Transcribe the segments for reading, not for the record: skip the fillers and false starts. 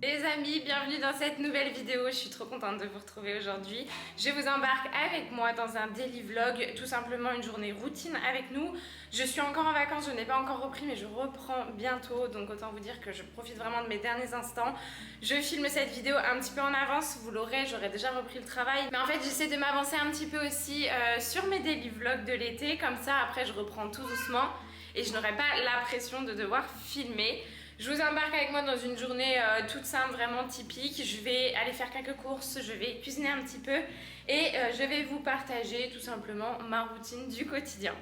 Les amis, bienvenue dans cette nouvelle vidéo, je suis trop contente de vous retrouver aujourd'hui. Je vous embarque avec moi dans un daily vlog, tout simplement une journée routine avec nous. Je suis encore en vacances, je n'ai pas encore repris mais je reprends bientôt, donc autant vous dire que je profite vraiment de mes derniers instants. Je filme cette vidéo un petit peu en avance, vous l'aurez, j'aurai déjà repris le travail. Mais en fait j'essaie de m'avancer un petit peu aussi sur mes daily vlogs de l'été, comme ça après je reprends tout doucement et je n'aurai pas la pression de devoir filmer. Je vous embarque avec moi dans une journée toute simple, vraiment typique. Je vais aller faire quelques courses, je vais cuisiner un petit peu et je vais vous partager tout simplement ma routine du quotidien.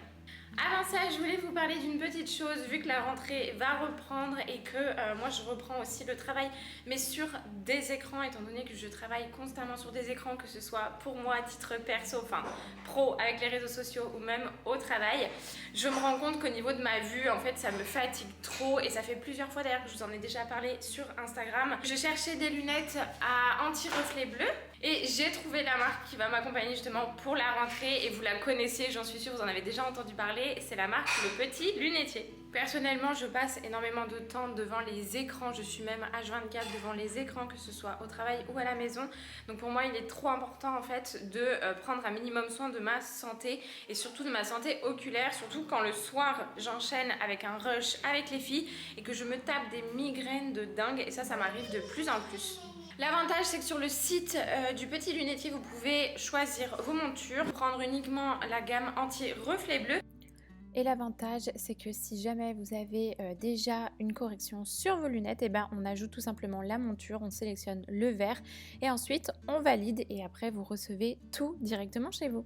Avant ça, je voulais vous parler d'une petite chose, vu que la rentrée va reprendre et que moi je reprends aussi le travail, mais sur des écrans, étant donné que je travaille constamment sur des écrans, que ce soit pour moi à titre perso, enfin pro avec les réseaux sociaux ou même au travail, je me rends compte qu'au niveau de ma vue, en fait ça me fatigue trop et ça fait plusieurs fois d'ailleurs que je vous en ai déjà parlé sur Instagram. Je cherchais des lunettes à anti-reflet bleu et j'ai trouvé la marque qui va m'accompagner justement pour la rentrée et vous la connaissez, j'en suis sûre, vous en avez déjà entendu parler. C'est la marque Le Petit Lunetier. Personnellement, je passe énormément de temps devant les écrans. Je suis même H24 devant les écrans, que ce soit au travail ou à la maison. Donc pour moi, il est trop important en fait de prendre un minimum soin de ma santé et surtout de ma santé oculaire. Surtout quand le soir, j'enchaîne avec un rush avec les filles et que je me tape des migraines de dingue. Et ça m'arrive de plus en plus. L'avantage c'est que sur le site du Petit Lunetier, vous pouvez choisir vos montures, prendre uniquement la gamme anti-reflet bleu. Et l'avantage, c'est que si jamais vous avez déjà une correction sur vos lunettes, et ben on ajoute tout simplement la monture, on sélectionne le verre et ensuite on valide et après vous recevez tout directement chez vous.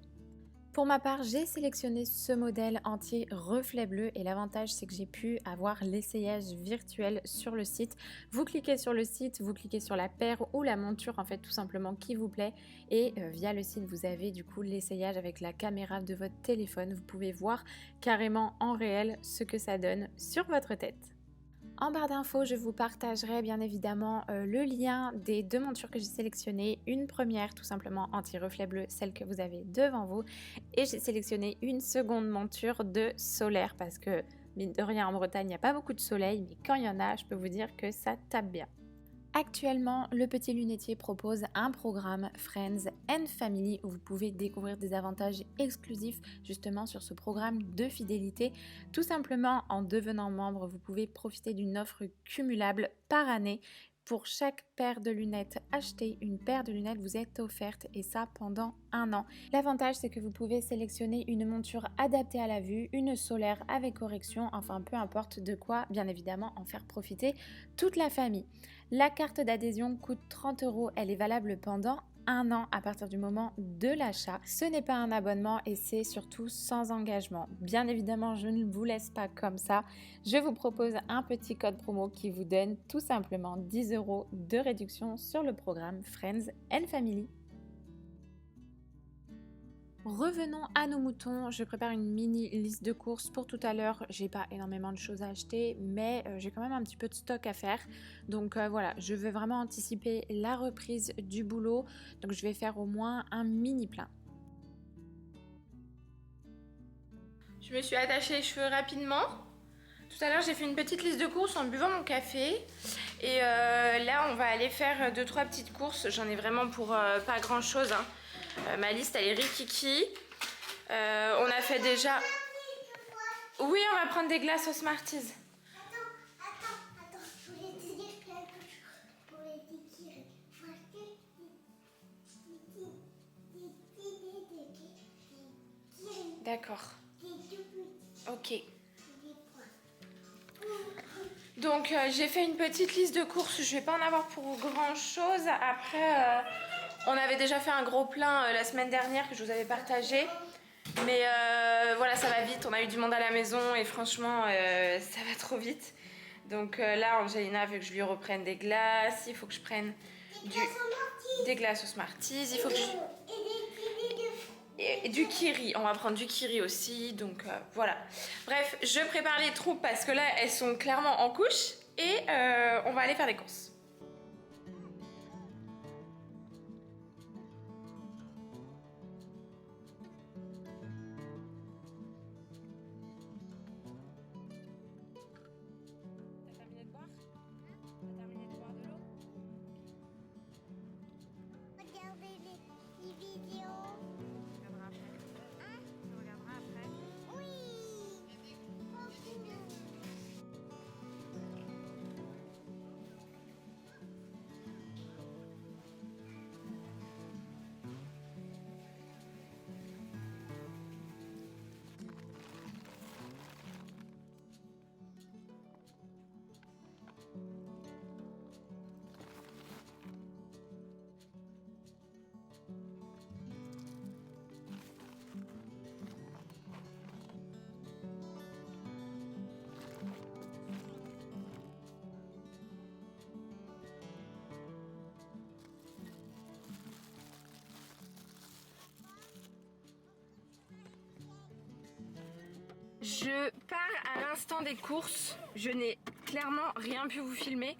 Pour ma part, j'ai sélectionné ce modèle anti-reflet bleu et l'avantage c'est que j'ai pu avoir l'essayage virtuel sur le site. Vous cliquez sur le site, vous cliquez sur la paire ou la monture en fait tout simplement qui vous plaît et via le site vous avez du coup l'essayage avec la caméra de votre téléphone. Vous pouvez voir carrément en réel ce que ça donne sur votre tête. En barre d'infos, je vous partagerai bien évidemment le lien des deux montures que j'ai sélectionnées. Une première tout simplement anti-reflet bleu, celle que vous avez devant vous. Et j'ai sélectionné une seconde monture de solaire parce que mine de rien en Bretagne, il n'y a pas beaucoup de soleil, mais quand il y en a, je peux vous dire que ça tape bien. Actuellement, le Petit Lunetier propose un programme Friends and Family où vous pouvez découvrir des avantages exclusifs justement sur ce programme de fidélité. Tout simplement en devenant membre, vous pouvez profiter d'une offre cumulable par année. Pour chaque paire de lunettes achetée, une paire de lunettes vous est offerte et ça pendant un an. L'avantage c'est que vous pouvez sélectionner une monture adaptée à la vue, une solaire avec correction, enfin peu importe de quoi bien évidemment en faire profiter toute la famille. La carte d'adhésion coûte 30 €, elle est valable pendant un an à partir du moment de l'achat. Ce n'est pas un abonnement et c'est surtout sans engagement. Bien évidemment, je ne vous laisse pas comme ça. Je vous propose un petit code promo qui vous donne tout simplement 10 € de réduction sur le programme Friends and Family. Revenons à nos moutons, je prépare une mini liste de courses pour tout à l'heure. J'ai pas énormément de choses à acheter, mais j'ai quand même un petit peu de stock à faire. Donc voilà, je vais vraiment anticiper la reprise du boulot. Donc je vais faire au moins un mini plein. Je me suis attachée les cheveux rapidement. Tout à l'heure, j'ai fait une petite liste de courses en buvant mon café. Et là, on va aller faire 2-3 petites courses. J'en ai vraiment pour pas grand chose. Hein. Ma liste, elle est rikiki. On a fait déjà... Oui, on va prendre des glaces aux Smarties. Attends, je voulais te dire quelque chose pour les Kikiri. D'accord. Ok. Donc j'ai fait une petite liste de courses, je vais pas en avoir pour grand chose. Après on avait déjà fait un gros plein la semaine dernière que je vous avais partagé. Mais voilà, ça va vite, on a eu du monde à la maison et franchement ça va trop vite. Donc là Angelina veut que je lui reprenne des glaces, il faut que je prenne des glaces aux Smarties, il faut que je... Et du kiri, on va prendre du kiri aussi, donc voilà. Bref, je prépare les troupes parce que là, elles sont clairement en couche et on va aller faire des courses. T'as terminé de boire? T'as terminé de boire de l'eau? vidéo. Tu regarderas après. Hein? Tu regarderas après. Oui. Beaucoup. Je pars à l'instant des courses. Je n'ai clairement rien pu vous filmer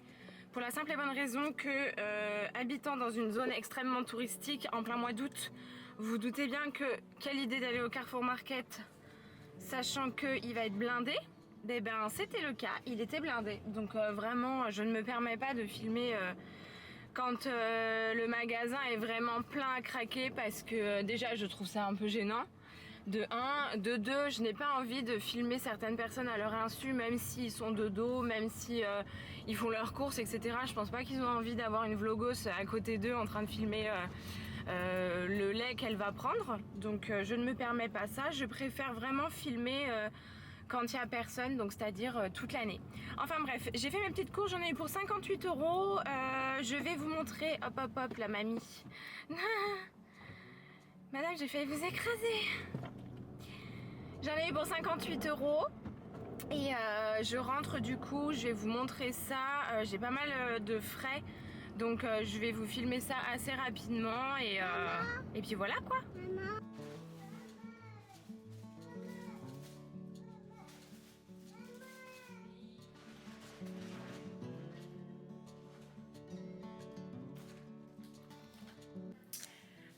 pour la simple et bonne raison que habitant dans une zone extrêmement touristique en plein mois d'août, vous doutez bien que quelle idée d'aller au Carrefour Market sachant qu'il va être blindé. Eh ben c'était le cas, il était blindé. Donc vraiment je ne me permets pas de filmer quand le magasin est vraiment plein à craquer parce que déjà je trouve ça un peu gênant. De 1, de 2, je n'ai pas envie de filmer certaines personnes à leur insu, même s'ils sont de dos, même si ils font leurs courses, etc. Je pense pas qu'ils ont envie d'avoir une vlogos à côté d'eux en train de filmer le lait qu'elle va prendre. Donc je ne me permets pas ça. Je préfère vraiment filmer quand il n'y a personne, donc c'est-à-dire toute l'année. Enfin bref, j'ai fait mes petites courses, j'en ai eu pour 58 €. Je vais vous montrer, hop hop hop, la mamie. Madame, j'ai failli vous écraser. J'en ai eu pour 58 € et je rentre du coup, je vais vous montrer ça. J'ai pas mal de frais, donc je vais vous filmer ça assez rapidement et puis voilà quoi. Maman.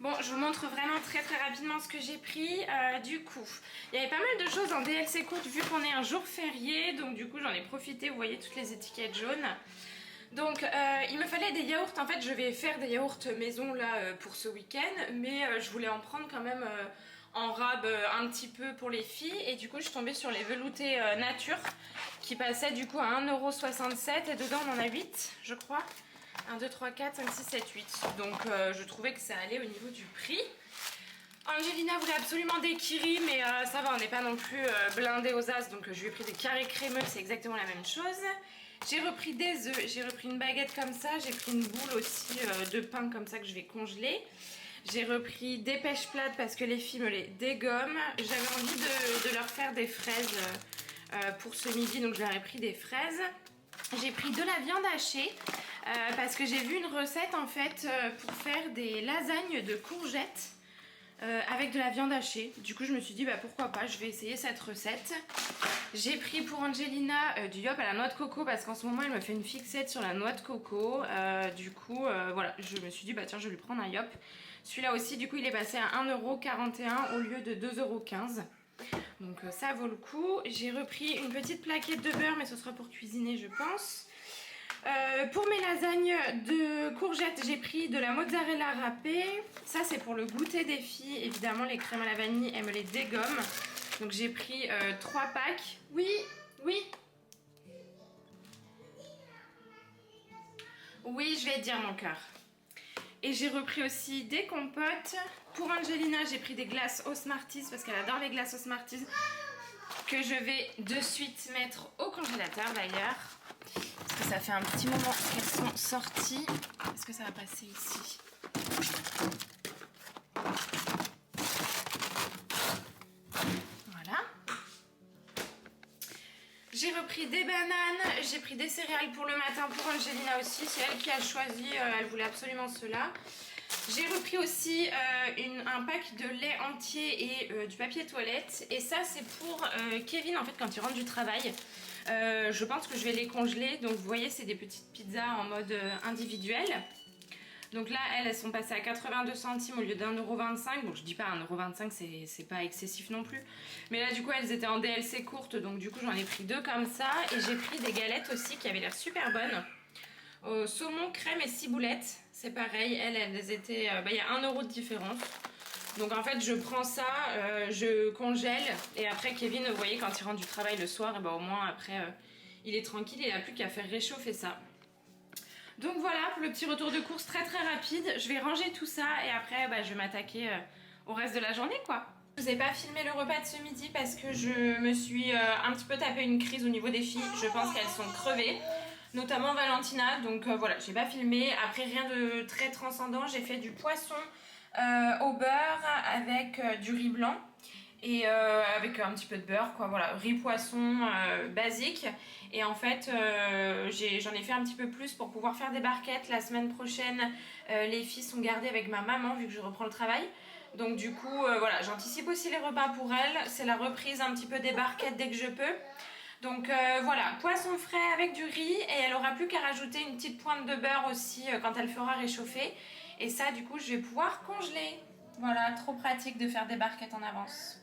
Bon, je vous montre vraiment très rapidement ce que j'ai pris. Du coup, il y avait pas mal de choses en DLC courte vu qu'on est un jour férié. Donc du coup, j'en ai profité. Vous voyez toutes les étiquettes jaunes. Donc il me fallait des yaourts. En fait, je vais faire des yaourts maison là pour ce week-end. Mais je voulais en prendre quand même en rab un petit peu pour les filles. Et du coup, je suis tombée sur les veloutés nature qui passaient du coup à 1,67 € et dedans on en a 8 je crois. 1, 2, 3, 4, 5, 6, 7, 8. Donc je trouvais que ça allait au niveau du prix. Angelina voulait absolument des kiris, mais ça va, on n'est pas non plus blindé aux as. Donc je lui ai pris des carrés crémeux, c'est exactement la même chose. J'ai repris des œufs, j'ai repris une baguette comme ça. J'ai pris une boule aussi de pain comme ça que je vais congeler. J'ai repris des pêches plates parce que les filles me les dégomment. J'avais envie de leur faire des fraises pour ce midi, donc je leur ai pris des fraises. J'ai pris de la viande hachée parce que j'ai vu une recette en fait pour faire des lasagnes de courgettes avec de la viande hachée. Du coup je me suis dit bah pourquoi pas, je vais essayer cette recette. J'ai pris pour Angelina du yop à la noix de coco parce qu'en ce moment elle me fait une fixette sur la noix de coco. Du coup voilà, je me suis dit bah tiens je vais lui prendre un yop. Celui-là aussi du coup il est passé à 1,41 € au lieu de 2,15 €. Donc ça vaut le coup. J'ai repris une petite plaquette de beurre mais ce sera pour cuisiner je pense. Pour mes lasagnes de courgettes j'ai pris de la mozzarella râpée. Ça c'est pour le goûter des filles. Évidemment les crèmes à la vanille elles me les dégomment. Donc j'ai pris 3 packs. Oui, oui. Oui je vais te dire mon cœur. Et j'ai repris aussi des compotes. Pour Angelina, j'ai pris des glaces aux Smarties parce qu'elle adore les glaces aux Smarties que je vais de suite mettre au congélateur d'ailleurs. Parce que ça fait un petit moment qu'elles sont sorties. Est-ce que ça va passer ici? Voilà. J'ai repris des bananes, j'ai pris des céréales pour le matin pour Angelina aussi. C'est elle qui a choisi, elle voulait absolument cela. J'ai repris aussi un pack de lait entier et du papier toilette. Et ça c'est pour Kevin en fait quand il rentre du travail. Je pense que je vais les congeler. Donc vous voyez c'est des petites pizzas en mode individuel. Donc là elles sont passées à 82 centimes au lieu d'1,25 €. Donc je dis pas 1,25 €, c'est pas excessif non plus. Mais là du coup elles étaient en DLC courte. Donc du coup j'en ai pris 2 comme ça. Et j'ai pris des galettes aussi qui avaient l'air super bonnes. Saumon, crème et ciboulette. C'est pareil, elles étaient... il y a 1 € de différence. Donc en fait je prends ça, je congèle et après Kevin, vous voyez, quand il rentre du travail le soir, et ben au moins après il est tranquille, il n'a plus qu'à faire réchauffer ça. Donc voilà pour le petit retour de course très rapide. Je vais ranger tout ça et après je vais m'attaquer au reste de la journée quoi. Je vous ai pas filmé le repas de ce midi parce que je me suis un petit peu tapé une crise au niveau des filles. Je pense qu'elles sont crevées, notamment Valentina. Donc voilà, j'ai pas filmé. Après rien de très transcendant, j'ai fait du poisson au beurre avec du riz blanc et avec un petit peu de beurre quoi, voilà, riz poisson basique. Et en fait j'en ai fait un petit peu plus pour pouvoir faire des barquettes la semaine prochaine. Les filles sont gardées avec ma maman vu que je reprends le travail, donc du coup voilà, j'anticipe aussi les repas pour elles. C'est la reprise un petit peu des barquettes dès que je peux. Donc voilà, poisson frais avec du riz et elle aura plus qu'à rajouter une petite pointe de beurre aussi quand elle fera réchauffer. Et ça du coup je vais pouvoir congeler. Voilà, trop pratique de faire des barquettes en avance.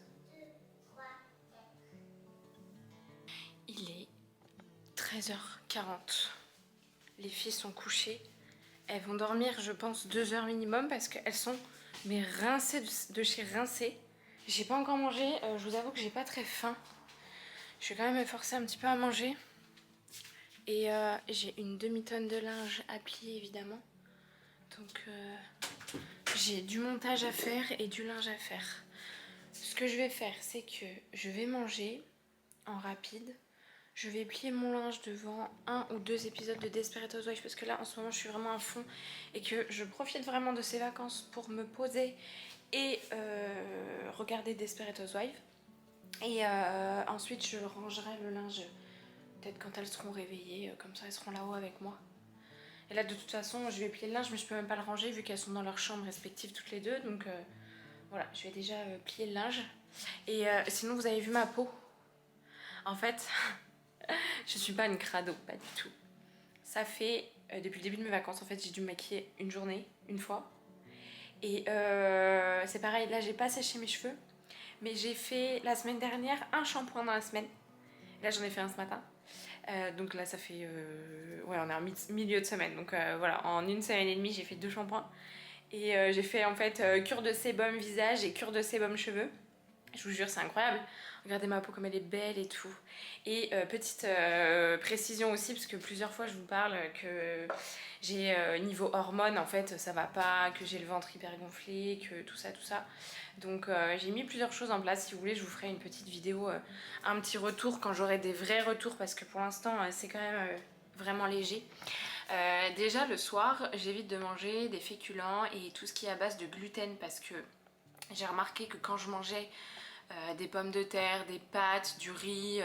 Il est 13h40. Les filles sont couchées. Elles vont dormir je pense 2 heures minimum parce qu'elles sont mais rincées de chez rincées. J'ai pas encore mangé, je vous avoue que j'ai pas très faim. Je vais quand même me forcer un petit peu à manger. Et j'ai une demi-tonne de linge à plier évidemment. Donc j'ai du montage à faire et du linge à faire. Ce que je vais faire, c'est que je vais manger en rapide. Je vais plier mon linge devant 1 ou 2 épisodes de Desperate Housewives parce que là en ce moment je suis vraiment à fond et que je profite vraiment de ces vacances pour me poser et regarder Desperate Housewives. Et ensuite je rangerai le linge peut-être quand elles seront réveillées, comme ça elles seront là-haut avec moi. Et là de toute façon je vais plier le linge mais je peux même pas le ranger vu qu'elles sont dans leurs chambres respectives toutes les deux. Donc voilà, je vais déjà plier le linge. Et sinon vous avez vu ma peau. En fait je suis pas une crado, pas du tout. Ça fait depuis le début de mes vacances en fait j'ai dû me maquiller une journée, une fois. Et c'est pareil, là j'ai pas séché mes cheveux. Mais j'ai fait la semaine dernière un shampoing dans la semaine. Là j'en ai fait un ce matin. Donc là ça fait... ouais, on est en milieu de semaine. Donc voilà, en une semaine et demie j'ai fait 2 shampoings. Et j'ai fait en fait cure de sébum visage et cure de sébum cheveux. Je vous jure c'est incroyable. Regardez ma peau comme elle est belle et tout. Et petite précision aussi, parce que plusieurs fois je vous parle que j'ai niveau hormones en fait ça va pas, que j'ai le ventre hyper gonflé, que tout ça. Donc j'ai mis plusieurs choses en place. Si vous voulez je vous ferai une petite vidéo, un petit retour quand j'aurai des vrais retours parce que pour l'instant c'est quand même vraiment léger. Déjà le soir j'évite de manger des féculents et tout ce qui est à base de gluten parce que j'ai remarqué que quand je mangeais des pommes de terre, des pâtes, du riz,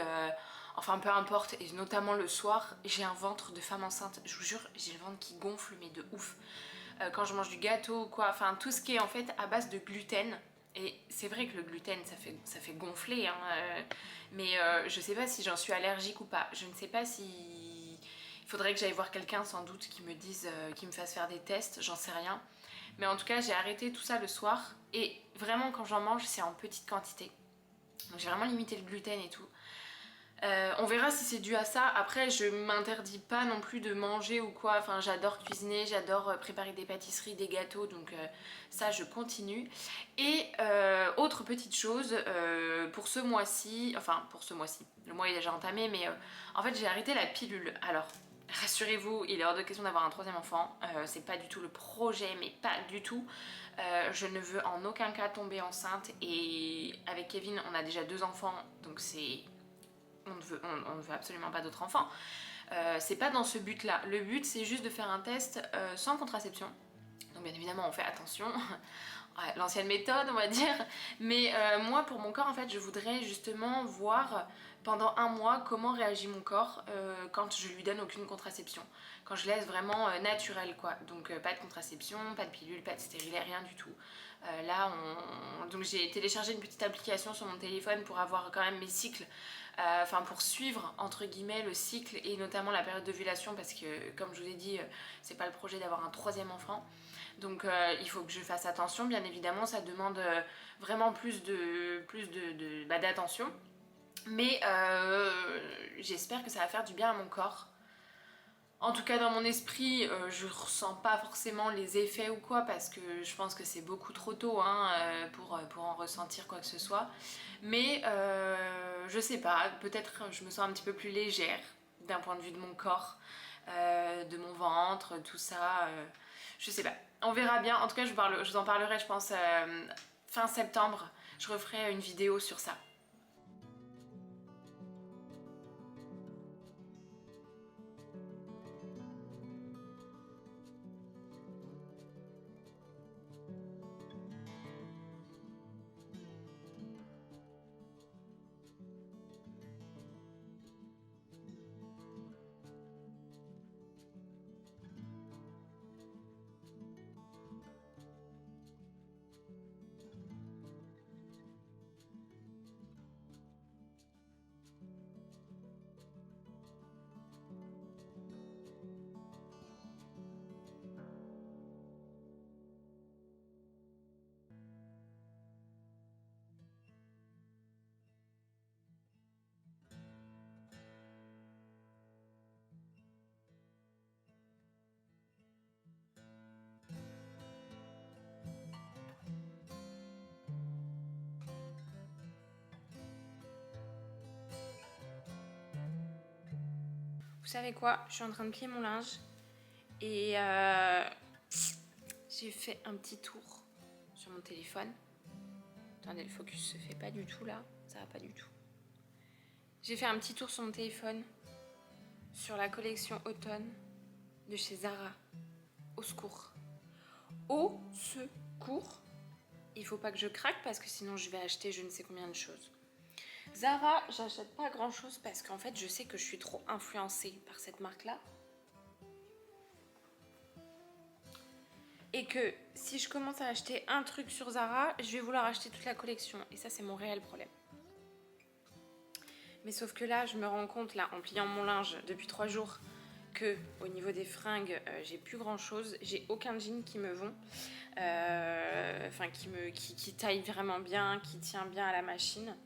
enfin peu importe, et notamment le soir, j'ai un ventre de femme enceinte, je vous jure, j'ai le ventre qui gonfle mais de ouf. Quand je mange du gâteau ou quoi, enfin tout ce qui est en fait à base de gluten, et c'est vrai que le gluten ça fait gonfler, hein, mais je sais pas si j'en suis allergique ou pas, je ne sais pas si... Il faudrait que j'aille voir quelqu'un sans doute qui me dise, qui me fasse faire des tests, j'en sais rien. Mais en tout cas j'ai arrêté tout ça le soir et vraiment quand j'en mange c'est en petite quantité. Donc j'ai vraiment limité le gluten et tout. On verra si c'est dû à ça. Après je m'interdis pas non plus de manger ou quoi. Enfin j'adore cuisiner, j'adore préparer des pâtisseries, des gâteaux. Donc ça je continue. Et autre petite chose, pour ce mois-ci, le mois est déjà entamé mais en fait j'ai arrêté la pilule. Alors rassurez-vous, il est hors de question d'avoir un 3e enfant, c'est pas du tout le projet, mais pas du tout. Je ne veux en aucun cas tomber enceinte et avec Kevin on a déjà 2 enfants donc c'est... on ne veut absolument pas d'autres enfants. C'est pas dans ce but là, le but c'est juste de faire un test sans contraception. Donc bien évidemment on fait attention, l'ancienne méthode on va dire, mais moi pour mon corps en fait je voudrais justement voir pendant 1 mois comment réagit mon corps quand je lui donne aucune contraception, quand je laisse vraiment naturel quoi, donc pas de contraception, pas de pilule, pas de stérilet, rien du tout. Là donc j'ai téléchargé une petite application sur mon téléphone pour avoir quand même mes cycles, enfin pour suivre entre guillemets le cycle et notamment la période d'ovulation parce que comme je vous ai dit c'est pas le projet d'avoir un 3e enfant. Donc il faut que je fasse attention, bien évidemment ça demande vraiment plus d'attention. Mais j'espère que ça va faire du bien à mon corps. En tout cas dans mon esprit, je ressens pas forcément les effets ou quoi parce que je pense que c'est beaucoup trop tôt hein, pour en ressentir quoi que ce soit. Mais je sais pas, peut-être je me sens un petit peu plus légère d'un point de vue de mon corps, de mon ventre, tout ça. Je sais pas, on verra bien. En tout cas je vous en parlerai je pense fin septembre. Je referai une vidéo sur ça. Vous savez quoi? Je suis en train de plier mon linge et j'ai fait un petit tour sur mon téléphone. Attendez, le focus se fait pas du tout là, ça va pas du tout. J'ai fait un petit tour sur mon téléphone sur la collection automne de chez Zara. Au secours. Au secours. Il faut pas que je craque parce que sinon je vais acheter je ne sais combien de choses. Zara, j'achète pas grand chose parce qu'en fait je sais que je suis trop influencée par cette marque là. Et que si je commence à acheter un truc sur Zara, je vais vouloir acheter toute la collection. Et ça c'est mon réel problème. Mais sauf que là je me rends compte là en pliant mon linge depuis 3 jours que au niveau des fringues j'ai plus grand chose. J'ai aucun jean qui me vont. Enfin qui taille vraiment bien, qui tient bien à la machine.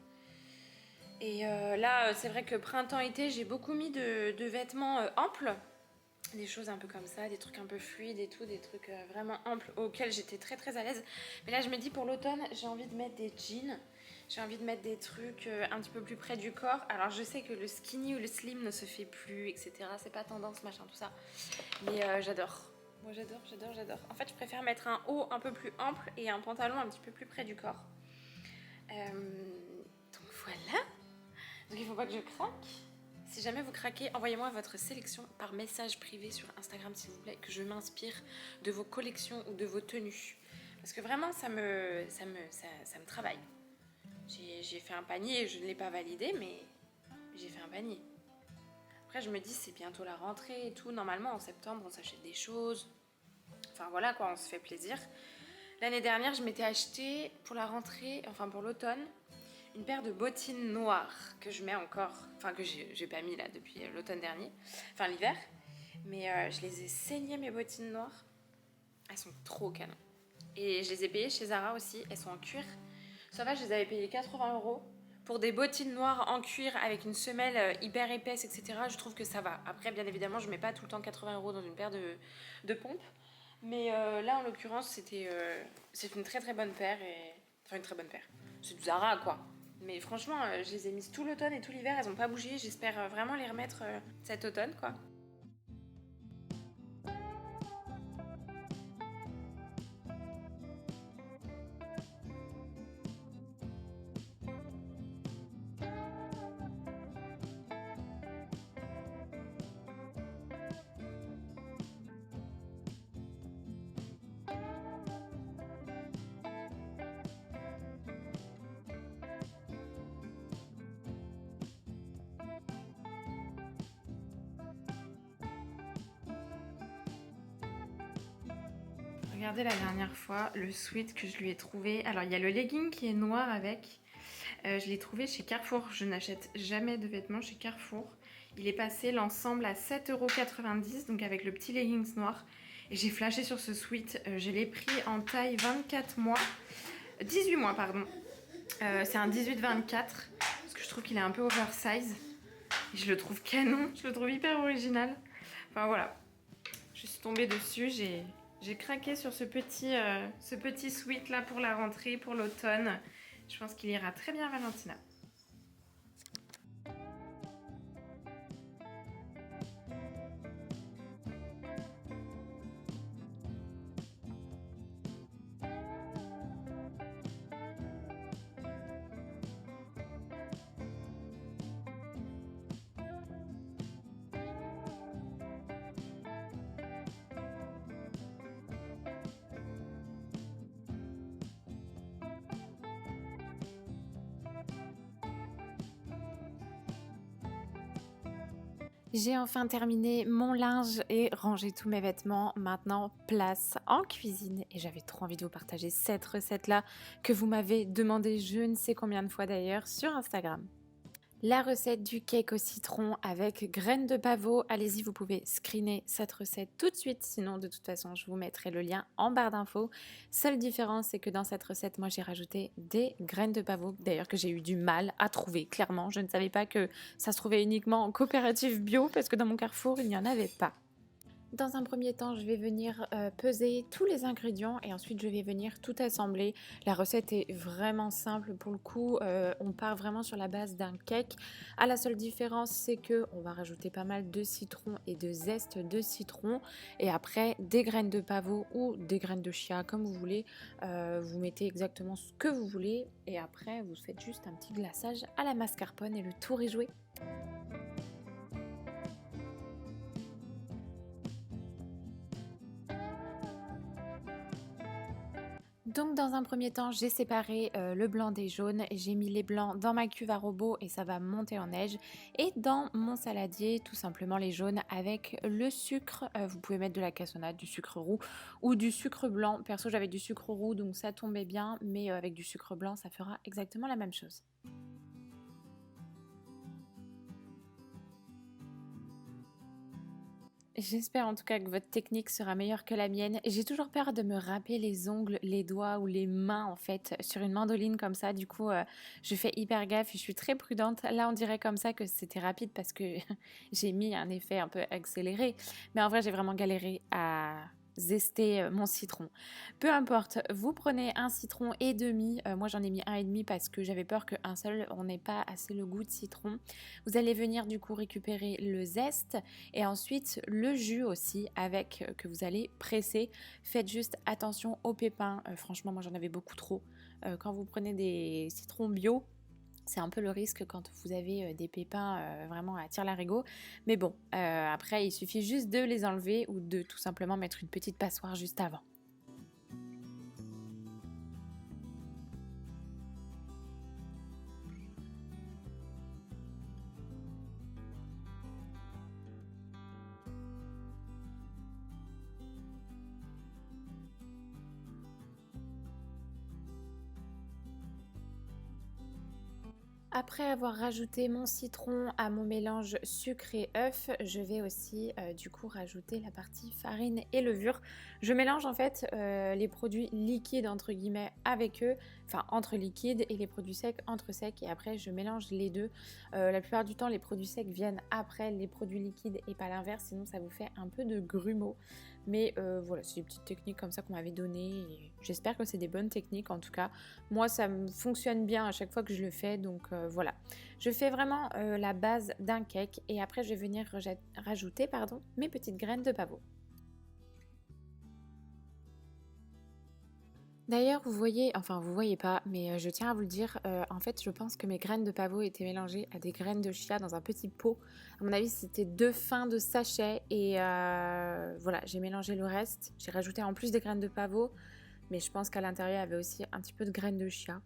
Et là, c'est vrai que printemps-été, j'ai beaucoup mis de vêtements amples. Des choses un peu comme ça, des trucs un peu fluides et tout, des trucs vraiment amples auxquels j'étais très très à l'aise. Mais là, je me dis pour l'automne, j'ai envie de mettre des jeans. J'ai envie de mettre des trucs un petit peu plus près du corps. Alors, je sais que le skinny ou le slim ne se fait plus, etc. C'est pas tendance, machin, tout ça. Mais j'adore. Moi, j'adore. En fait, je préfère mettre un haut un peu plus ample et un pantalon un petit peu plus près du corps. Donc voilà. Donc il ne faut pas que je craque. Si jamais vous craquez, envoyez-moi votre sélection par message privé sur Instagram s'il vous plaît, que je m'inspire de vos collections ou de vos tenues. Parce que vraiment ça me travaille. J'ai fait un panier, je ne l'ai pas validé, mais j'ai fait un panier. Après je me dis c'est bientôt la rentrée et tout. Normalement en septembre on s'achète des choses. Enfin voilà quoi, on se fait plaisir. L'année dernière je m'étais acheté pour la rentrée, enfin pour l'automne, une paire de bottines noires que je mets encore, enfin que j'ai pas mis là depuis l'automne dernier, enfin l'hiver, mais je les ai saignées mes bottines noires, elles sont trop canon. Et je les ai payées chez Zara aussi, elles sont en cuir. Ça va, je les avais payées 80 € pour des bottines noires en cuir avec une semelle hyper épaisse, etc. Je trouve que ça va. Après, bien évidemment, je mets pas tout le temps 80 € dans une paire de pompes, mais là en l'occurrence, c'est une très très bonne paire, enfin une très bonne paire. C'est du Zara quoi. Mais franchement, je les ai mises tout l'automne et tout l'hiver, elles n'ont pas bougé. J'espère vraiment les remettre cet automne, quoi. Regardez la dernière fois le sweat que je lui ai trouvé. Alors il y a le legging qui est noir avec. Je l'ai trouvé chez Carrefour. Je n'achète jamais de vêtements chez Carrefour. Il est passé l'ensemble à 7,90 €, donc avec le petit leggings noir. Et j'ai flashé sur ce sweat. Je l'ai pris en taille 24 mois. 18 mois, pardon. C'est un 18-24. Parce que je trouve qu'il est un peu oversize. Et je le trouve canon. Je le trouve hyper original. Enfin voilà, je suis tombée dessus, j'ai craqué sur ce petit sweat là pour la rentrée, pour l'automne. Je pense qu'il ira très bien à Valentina. J'ai enfin terminé mon linge et rangé tous mes vêtements. Maintenant, place en cuisine. Et j'avais trop envie de vous partager cette recette-là que vous m'avez demandé je ne sais combien de fois d'ailleurs sur Instagram. La recette du cake au citron avec graines de pavot. Allez-y, vous pouvez screener cette recette tout de suite. Sinon, de toute façon, je vous mettrai le lien en barre d'infos. Seule différence, c'est que dans cette recette, moi, j'ai rajouté des graines de pavot. D'ailleurs, que j'ai eu du mal à trouver, clairement. Je ne savais pas que ça se trouvait uniquement en coopérative bio parce que dans mon Carrefour, il n'y en avait pas. Dans un premier temps, je vais venir peser tous les ingrédients et ensuite je vais venir tout assembler. La recette est vraiment simple pour le coup, on part vraiment sur la base d'un cake. À la seule différence, c'est que on va rajouter pas mal de citron et de zeste de citron et après des graines de pavot ou des graines de chia comme vous voulez. Vous mettez exactement ce que vous voulez et après vous faites juste un petit glaçage à la mascarpone et le tour est joué. Donc dans un premier temps, j'ai séparé le blanc des jaunes, j'ai mis les blancs dans ma cuve à robot et ça va monter en neige. Et dans mon saladier, tout simplement les jaunes avec le sucre. Vous pouvez mettre de la cassonade, du sucre roux ou du sucre blanc. Perso, j'avais du sucre roux donc ça tombait bien, mais avec du sucre blanc, ça fera exactement la même chose. J'espère en tout cas que votre technique sera meilleure que la mienne. J'ai toujours peur de me râper les ongles, les doigts ou les mains en fait sur une mandoline comme ça. Du coup, je fais hyper gaffe et je suis très prudente. Là, on dirait comme ça que c'était rapide parce que j'ai mis un effet un peu accéléré. Mais en vrai, j'ai vraiment galéré à zester mon citron. Peu importe, vous prenez un citron et demi. Moi, j'en ai mis un et demi parce que j'avais peur qu'un seul, on n'ait pas assez le goût de citron. Vous allez venir du coup récupérer le zeste et ensuite le jus aussi avec que vous allez presser. Faites juste attention aux pépins. Franchement, moi j'en avais beaucoup trop. Quand vous prenez des citrons bio, c'est un peu le risque quand vous avez des pépins vraiment à tire-larigot. Mais bon, après il suffit juste de les enlever ou de tout simplement mettre une petite passoire juste avant. Après avoir rajouté mon citron à mon mélange sucre et œuf, je vais aussi du coup rajouter la partie farine et levure. Je mélange en fait les produits liquides entre guillemets avec eux, enfin entre liquides et les produits secs entre secs et après je mélange les deux. La plupart du temps les produits secs viennent après les produits liquides et pas l'inverse, sinon ça vous fait un peu de grumeaux. Mais voilà, c'est des petites techniques comme ça qu'on m'avait données et j'espère que c'est des bonnes techniques en tout cas. Moi ça me fonctionne bien à chaque fois que je le fais donc voilà. Je fais vraiment la base d'un cake et après je vais venir rajouter mes petites graines de pavot. D'ailleurs, vous voyez, enfin vous voyez pas, mais je tiens à vous le dire, en fait je pense que mes graines de pavot étaient mélangées à des graines de chia dans un petit pot. À mon avis c'était 2 fins de sachet et voilà, j'ai mélangé le reste. J'ai rajouté en plus des graines de pavot, mais je pense qu'à l'intérieur il y avait aussi un petit peu de graines de chia.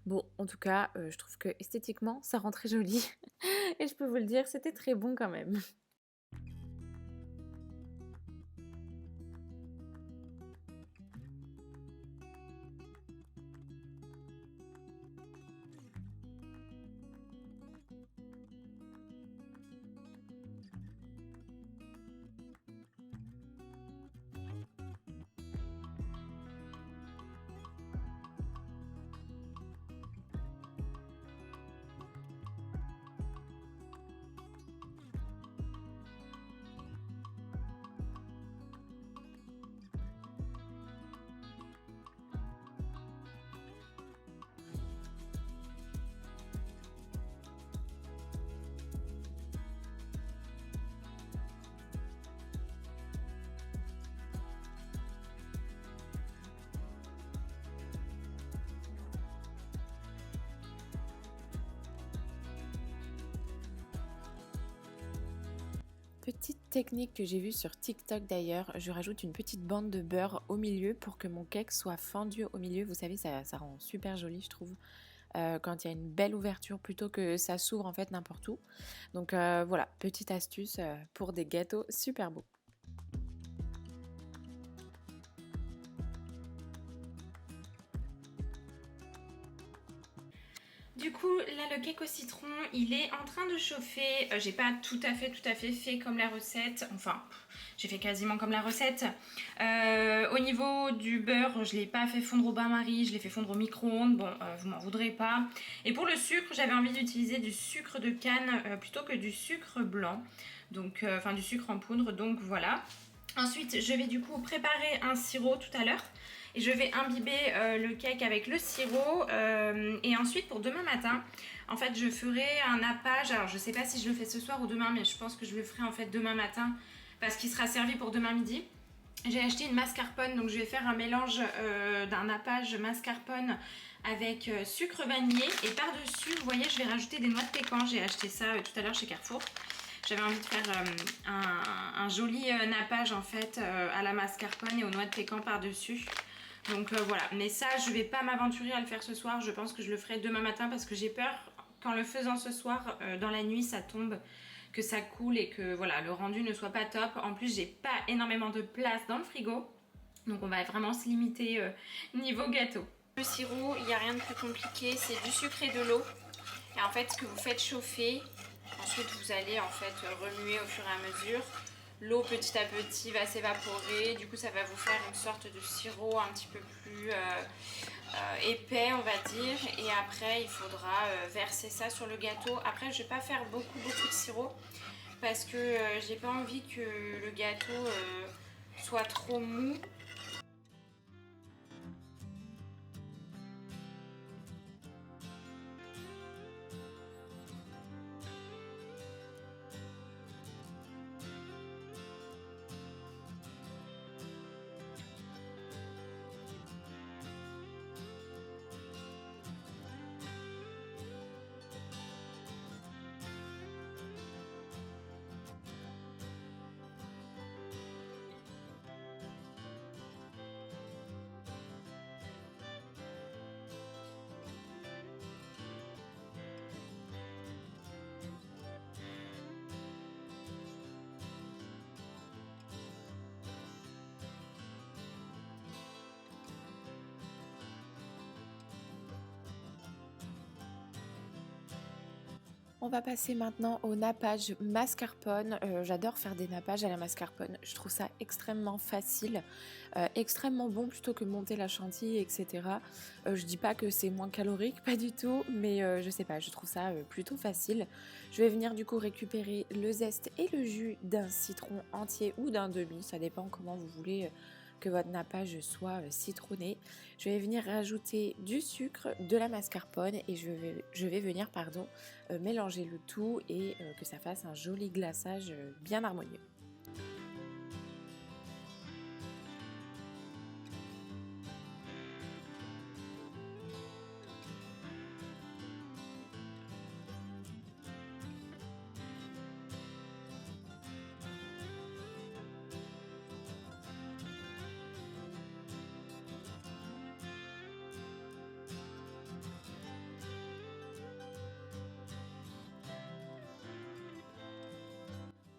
Bon, en tout cas, je trouve que esthétiquement ça rend très joli et je peux vous le dire, c'était très bon quand même. Petite technique que j'ai vue sur TikTok d'ailleurs, je rajoute une petite bande de beurre au milieu pour que mon cake soit fendu au milieu. Vous savez, ça rend super joli, je trouve, quand il y a une belle ouverture plutôt que ça s'ouvre en fait n'importe où. Donc voilà, petite astuce pour des gâteaux super beaux. Du coup, là, le cake au citron, il est en train de chauffer. J'ai pas tout à fait fait comme la recette. Enfin, j'ai fait quasiment comme la recette. Au niveau du beurre, je l'ai pas fait fondre au bain-marie, je l'ai fait fondre au micro-ondes. Bon, vous m'en voudrez pas. Et pour le sucre, j'avais envie d'utiliser du sucre de canne plutôt que du sucre blanc. Donc, enfin, du sucre en poudre. Donc voilà. Ensuite, je vais du coup préparer un sirop tout à l'heure. Et je vais imbiber le cake avec le sirop. Et ensuite, pour demain matin, en fait, je ferai un nappage. Alors, je sais pas si je le fais ce soir ou demain, mais je pense que je le ferai en fait demain matin parce qu'il sera servi pour demain midi. J'ai acheté une mascarpone, donc je vais faire un mélange d'un nappage mascarpone avec sucre vanillé. Et par-dessus, vous voyez, je vais rajouter des noix de pécan. J'ai acheté ça tout à l'heure chez Carrefour. J'avais envie de faire un joli nappage en fait à la mascarpone et aux noix de pécan par-dessus. Donc voilà, mais ça je vais pas m'aventurer à le faire ce soir, je pense que je le ferai demain matin parce que j'ai peur qu'en le faisant ce soir, dans la nuit ça tombe, que ça coule et que voilà, le rendu ne soit pas top. En plus j'ai pas énormément de place dans le frigo, donc on va vraiment se limiter niveau gâteau. Le sirop, il n'y a rien de plus compliqué, c'est du sucre et de l'eau. Et en fait ce que vous faites chauffer, ensuite vous allez en fait remuer au fur et à mesure. L'eau petit à petit va s'évaporer, du coup ça va vous faire une sorte de sirop un petit peu plus épais on va dire. Et après il faudra verser ça sur le gâteau. Après je vais pas faire beaucoup de sirop parce que j'ai pas envie que le gâteau soit trop mou. On va passer maintenant au nappage mascarpone. J'adore faire des nappages à la mascarpone. Je trouve ça extrêmement facile, extrêmement bon plutôt que monter la chantilly, etc. Je dis pas que c'est moins calorique, pas du tout, mais je sais pas, je trouve ça plutôt facile. Je vais venir du coup récupérer le zeste et le jus d'un citron entier ou d'un demi, ça dépend comment vous voulez que votre nappage soit citronné. Je vais venir rajouter du sucre, de la mascarpone et je vais venir mélanger le tout et que ça fasse un joli glaçage bien harmonieux.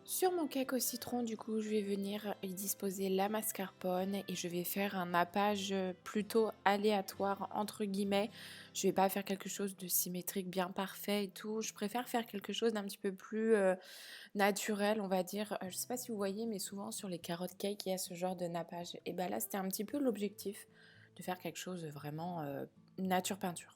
Sur mon cake au citron, du coup, je vais venir y disposer la mascarpone et je vais faire un nappage plutôt aléatoire, entre guillemets. Je vais pas faire quelque chose de symétrique, bien parfait et tout. Je préfère faire quelque chose d'un petit peu plus naturel, on va dire. Je sais pas si vous voyez, mais souvent sur les carottes cake, il y a ce genre de nappage. Et ben là, c'était un petit peu l'objectif de faire quelque chose de vraiment nature peinture.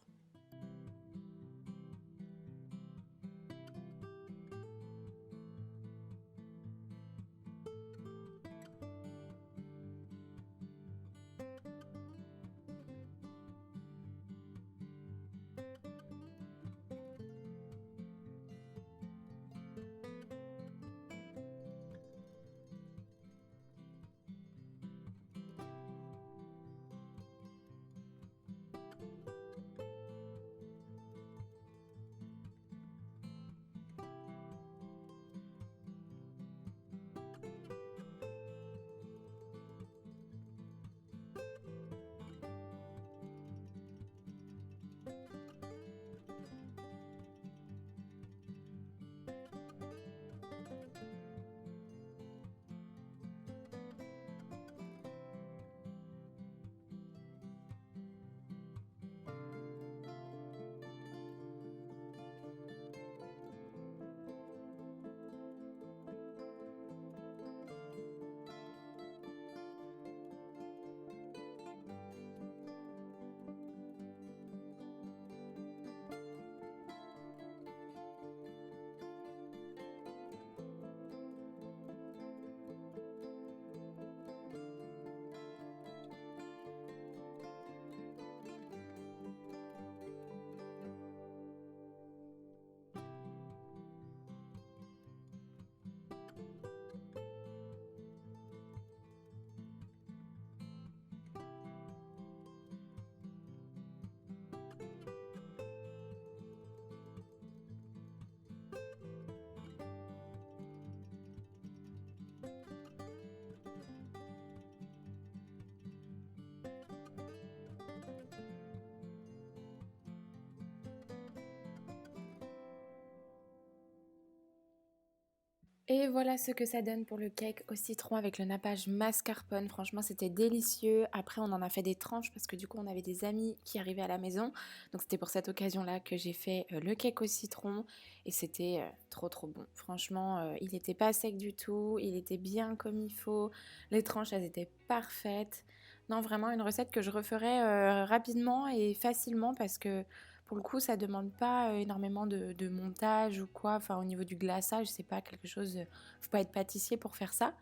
Et voilà ce que ça donne pour le cake au citron avec le nappage mascarpone. Franchement, c'était délicieux. Après, on en a fait des tranches parce que du coup, on avait des amis qui arrivaient à la maison. Donc, c'était pour cette occasion-là que j'ai fait le cake au citron. Et c'était trop, trop bon. Franchement, il n'était pas sec du tout. Il était bien comme il faut. Les tranches, elles étaient parfaites. Non, vraiment une recette que je referai rapidement et facilement parce que pour le coup, ça demande pas énormément de montage ou quoi. Enfin, au niveau du glaçage, c'est pas quelque chose. Faut pas être pâtissier pour faire ça.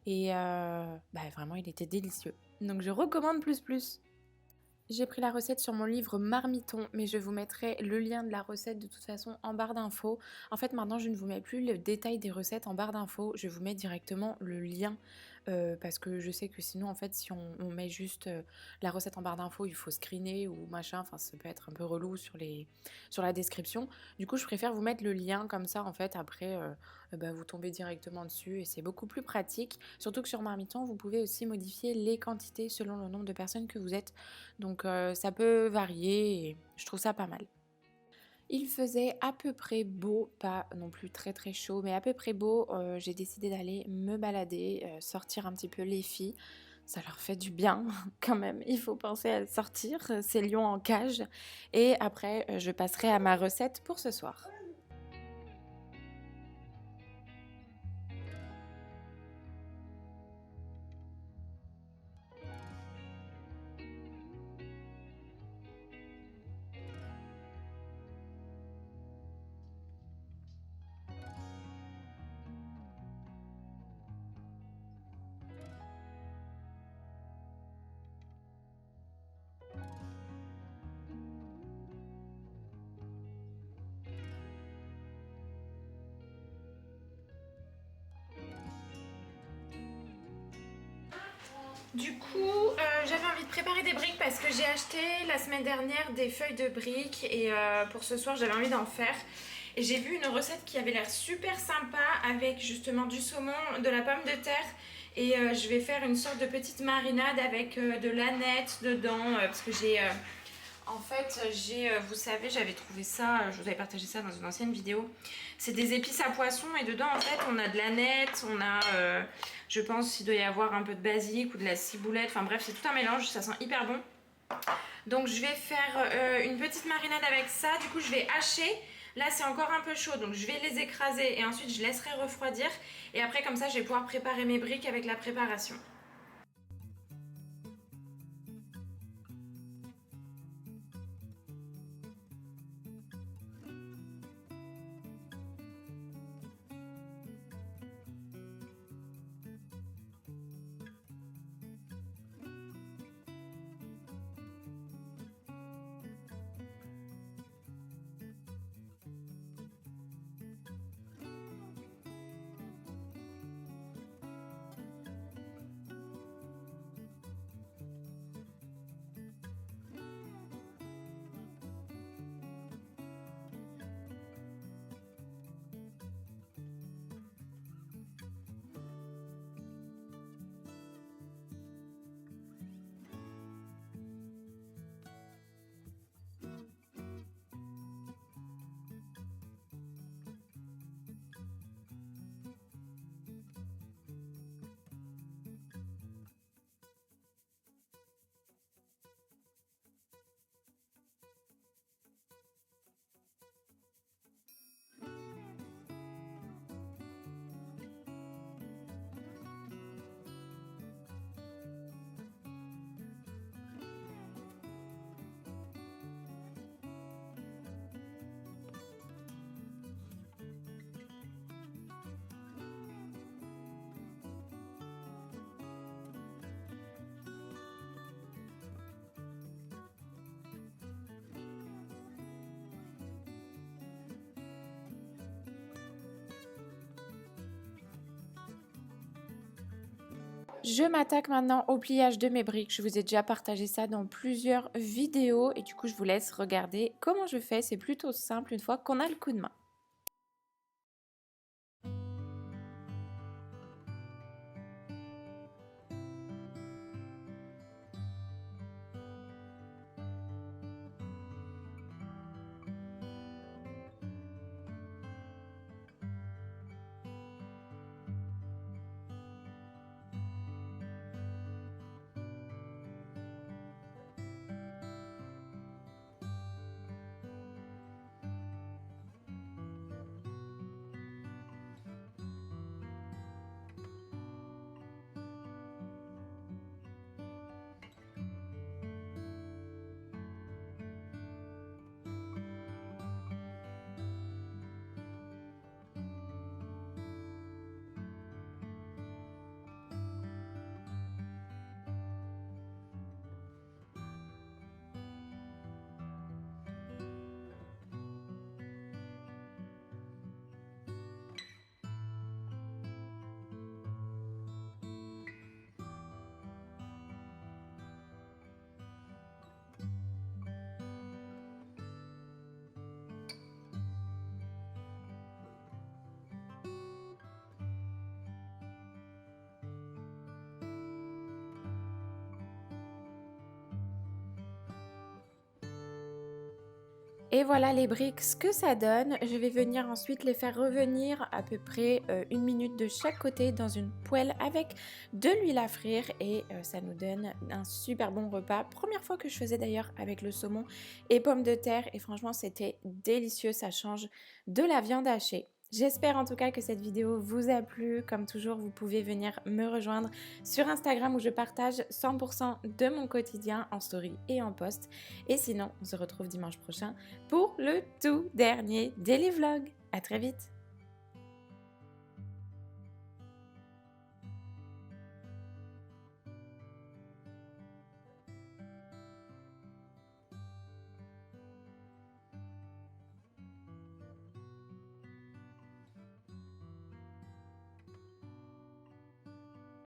Et vraiment, il était délicieux. Donc, je recommande plus plus. J'ai pris la recette sur mon livre Marmiton, mais je vous mettrai le lien de la recette de toute façon en barre d'infos. En fait, maintenant, je ne vous mets plus le détail des recettes en barre d'infos, je vous mets directement le lien parce que je sais que sinon, en fait, si on met juste la recette en barre d'infos, il faut screener ou machin, enfin, ça peut être un peu relou sur la description. Du coup, je préfère vous mettre le lien comme ça, en fait, après, vous tombez directement dessus et c'est beaucoup plus pratique. Surtout que sur Marmiton, vous pouvez aussi modifier les quantités selon le nombre de personnes que vous êtes. Donc ça peut varier et je trouve ça pas mal. Il faisait à peu près beau, pas non plus très très chaud, mais à peu près beau. J'ai décidé d'aller me balader, sortir un petit peu les filles. Ça leur fait du bien quand même, il faut penser à sortir, ces lions en cage. Et après, je passerai à ma recette pour ce soir. Du coup, j'avais envie de préparer des briques parce que j'ai acheté la semaine dernière des feuilles de briques et pour ce soir j'avais envie d'en faire. Et j'ai vu une recette qui avait l'air super sympa avec justement du saumon, de la pomme de terre et je vais faire une sorte de petite marinade avec de l'aneth dedans parce que en fait, vous savez, j'avais trouvé ça, je vous avais partagé ça dans une ancienne vidéo. C'est des épices à poisson et dedans, en fait, on a de l'aneth, on a, je pense qu'il doit y avoir un peu de basilic ou de la ciboulette. Enfin bref, c'est tout un mélange, ça sent hyper bon. Donc je vais faire une petite marinade avec ça. Du coup, je vais hacher. Là, c'est encore un peu chaud, donc je vais les écraser et ensuite je laisserai refroidir. Et après, comme ça, je vais pouvoir préparer mes briques avec la préparation. Je m'attaque maintenant au pliage de mes briques. Je vous ai déjà partagé ça dans plusieurs vidéos et du coup je vous laisse regarder comment je fais. C'est plutôt simple une fois qu'on a le coup de main. Et voilà les briques, ce que ça donne. Je vais venir ensuite les faire revenir à peu près 1 minute de chaque côté dans une poêle avec de l'huile à frire et ça nous donne un super bon repas. Première fois que je faisais d'ailleurs avec le saumon et pommes de terre et franchement c'était délicieux, ça change de la viande hachée. J'espère en tout cas que cette vidéo vous a plu. Comme toujours, vous pouvez venir me rejoindre sur Instagram où je partage 100% de mon quotidien en story et en post. Et sinon, on se retrouve dimanche prochain pour le tout dernier daily vlog. À très vite!